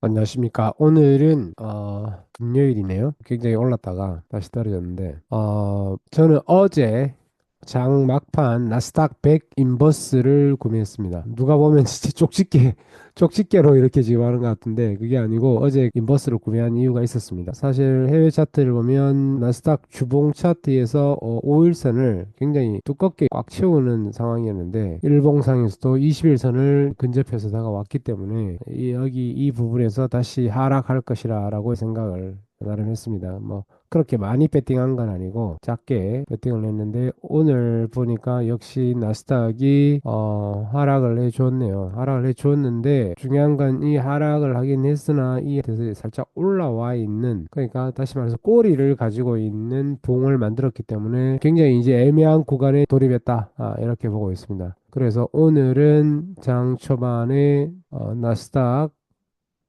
안녕하십니까. 오늘은 금요일이네요. 굉장히 올랐다가 다시 떨어졌는데 저는 어제 장 막판 나스닥 100 인버스를 구매했습니다. 누가 보면 진짜 쪽집게로 이렇게 지금 하는 것 같은데 그게 아니고 어제 인버스를 구매한 이유가 있었습니다. 사실 해외 차트를 보면 나스닥 주봉 차트에서 5일선을 굉장히 두껍게 꽉 채우는 상황이었는데 일봉상에서도 20일선을 근접해서 다가왔기 때문에 여기 이 부분에서 다시 하락할 것이라고 생각을 나름 했습니다. 뭐 그렇게 많이 베팅한 건 아니고 작게 베팅을 했는데 오늘 보니까 역시 나스닥이 하락을 해줬네요. 하락을 해줬는데 중요한 건 이 하락을 하긴 했으나 이 대해서 살짝 올라와 있는, 그러니까 다시 말해서 꼬리를 가지고 있는 봉을 만들었기 때문에 굉장히 이제 애매한 구간에 돌입했다, 이렇게 보고 있습니다. 그래서 오늘은 장 초반에 나스닥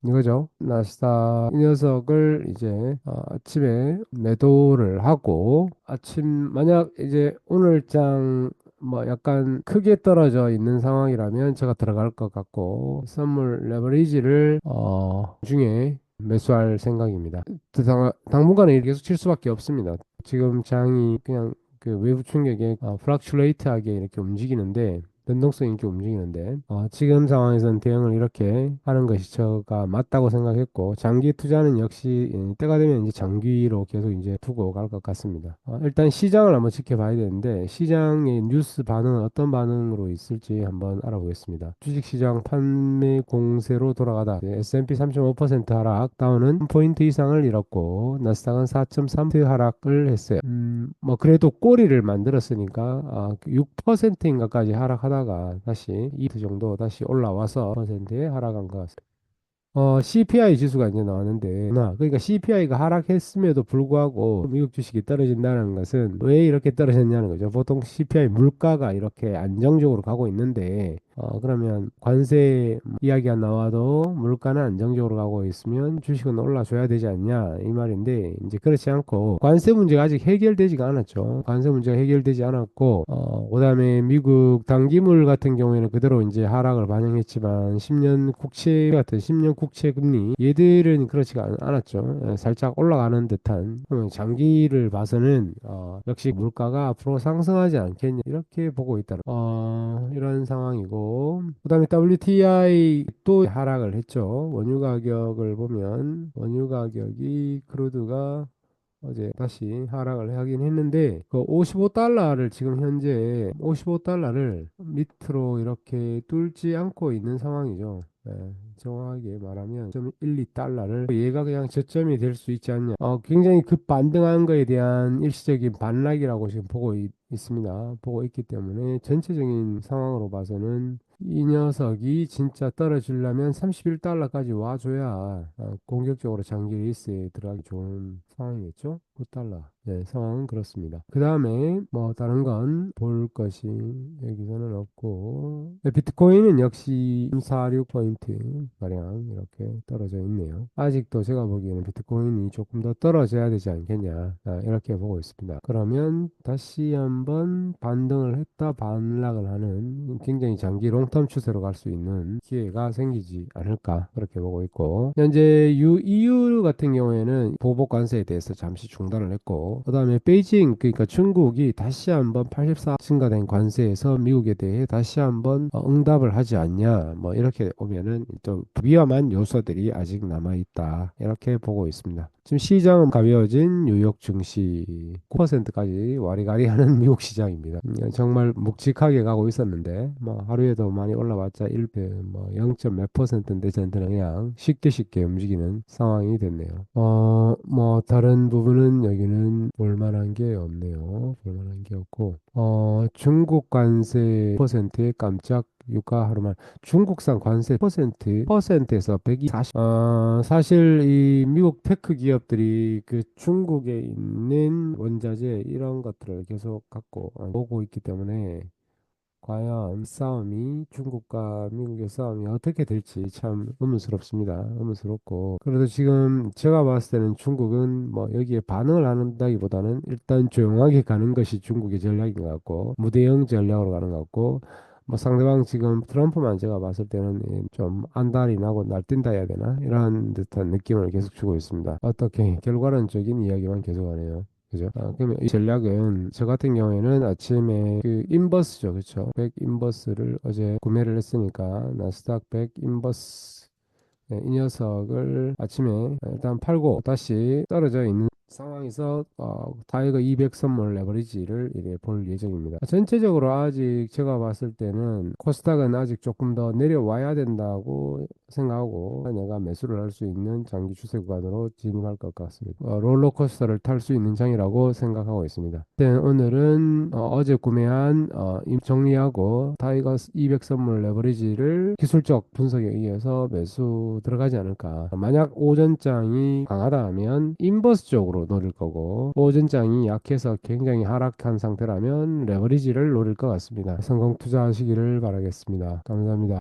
이거죠. 나스닥 이 녀석을 이제 아침에 매도를 하고, 아침 만약 이제 오늘 장 뭐 약간 크게 떨어져 있는 상황이라면 제가 들어갈 것 같고, 선물 레버리지를 중에 매수할 생각입니다. 당분간은 계속 칠 수밖에 없습니다. 지금 장이 그냥 그 외부 충격에 플락츄레이트하게 이렇게 움직이는데, 변동성 있게 움직이는데 지금 상황에서는 대응을 이렇게 하는 것이 저가 맞다고 생각했고, 장기 투자는 역시 때가 되면 이제 장기로 계속 이제 두고 갈 것 같습니다. 일단 시장을 한번 지켜봐야 되는데 시장의 뉴스 반응은 어떤 반응으로 있을지 한번 알아보겠습니다. 주식시장 판매 공세로 돌아가다 S&P 3.5% 하락, 다운은 1포인트 이상을 잃었고 나스닥은 4.3% 하락을 했어요. 뭐 그래도 꼬리를 만들었으니까 6%인가까지 하락하다가 다시 2% 정도 다시 올라와서 퍼센트에 하락한 것 같습니다. CPI 지수가 이제 나왔는데, 그러니까 CPI가 하락했음에도 불구하고 미국 주식이 떨어진다는 것은 왜 이렇게 떨어졌냐는 거죠. 보통 CPI 물가가 이렇게 안정적으로 가고 있는데, 그러면 관세 이야기가 나와도 물가는 안정적으로 가고 있으면 주식은 올라줘야 되지 않냐, 이 말인데, 이제 그렇지 않고, 관세 문제가 아직 해결되지가 않았죠. 관세 문제가 해결되지 않았고, 그다음에 미국 단기물 같은 경우에는 그대로 이제 하락을 반영했지만, 10년 국채 같은 10년 국채 금리 얘들은 그렇지가 않았죠. 살짝 올라가는 듯한, 장기를 봐서는 역시 물가가 앞으로 상승하지 않겠냐 이렇게 보고 있다는 이런 상황이고, 그다음에 WTI 또 하락을 했죠. 원유 가격을 보면 원유 가격이 크루드가 어제 다시 하락을 하긴 했는데 그 55달러를 지금 현재 55달러를 밑으로 이렇게 뚫지 않고 있는 상황이죠. 정확하게 말하면 0.12달러를, 얘가 그냥 저점이 될 수 있지 않냐. 굉장히 급 반등한 거에 대한 일시적인 반락이라고 지금 보고 있습니다. 보고 있기 때문에 전체적인 상황으로 봐서는 이 녀석이 진짜 떨어지려면 31달러까지 와줘야 공격적으로 장기 레이스에 들어가기 좋은 상황이겠죠? 9달러. 네, 상황은 그렇습니다. 그 다음에 뭐 다른 건 볼 것이 여기서는 없고, 네, 비트코인은 역시 346포인트 가량 이렇게 떨어져 있네요. 아직도 제가 보기에는 비트코인이 조금 더 떨어져야 되지 않겠냐, 이렇게 보고 있습니다. 그러면 다시 한번 반등을 했다 반락을 하는 굉장히 장기 롱텀 추세로 갈 수 있는 기회가 생기지 않을까, 그렇게 보고 있고, 현재 EU 같은 경우에는 보복 관세에 대해서 잠시 중단을 했고, 그 다음에 베이징, 그러니까 중국이 다시 한번 84 증가된 관세에서 미국에 대해 다시 한번 응답을 하지 않냐, 뭐 이렇게 보면은 또 위험한 요소들이 아직 남아 있다, 이렇게 보고 있습니다. 지금 시장은 가벼워진 뉴욕 증시 9%까지 와리가리하는 미국 시장입니다. 정말 묵직하게 가고 있었는데 뭐 하루에도 많이 올라왔자 1배 뭐 0. 몇 퍼센트인데 전체는 그냥 쉽게 쉽게 움직이는 상황이 됐네요. 뭐 다른 부분은 여기는 볼만한 게 없네요. 볼만한 게 없고, 중국 관세 퍼센트에 깜짝 유가 하루만, 중국산 관세 퍼센트에서 140. 사실 이 미국 테크 기업들이 그 중국에 있는 원자재 이런 것들을 계속 갖고 오고 있기 때문에 과연 싸움이, 중국과 미국의 싸움이 어떻게 될지 참 의문스럽습니다. 의문스럽고, 그래도 지금 제가 봤을 때는 중국은 뭐 여기에 반응을 한다기보다는 일단 조용하게 가는 것이 중국의 전략인 것 같고, 무대형 전략으로 가는 것 같고, 뭐 상대방 지금 트럼프만 제가 봤을 때는 좀 안달이 나고 날뛴다 해야 되나? 이런 듯한 느낌을 계속 주고 있습니다. 어떻게 결과론적인 이야기만 계속하네요. 그죠? 그러면 이 전략은 저 같은 경우에는 아침에 그 인버스죠. 그쵸? 100 인버스를 어제 구매를 했으니까 나스닥 100 인버스 네, 이 녀석을 아침에 일단 팔고 다시 떨어져 있는 상황에서 타이거 200 선물 레버리지를 이래 볼 예정입니다. 전체적으로 아직 제가 봤을 때는 코스닥은 아직 조금 더 내려와야 된다고 생각하고 내가 매수를 할 수 있는 장기 추세 구간으로 진입할 것 같습니다. 롤러코스터를 탈 수 있는 장이라고 생각하고 있습니다. 오늘은 어제 구매한 정리하고 타이거 200 선물 레버리지를 기술적 분석에 의해서 매수 들어가지 않을까. 만약 오전장이 강하다 하면 인버스 쪽으로 노릴 거고 오전장이 약해서 굉장히 하락한 상태라면 레버리지를 노릴 것 같습니다. 성공 투자하시기를 바라겠습니다. 감사합니다.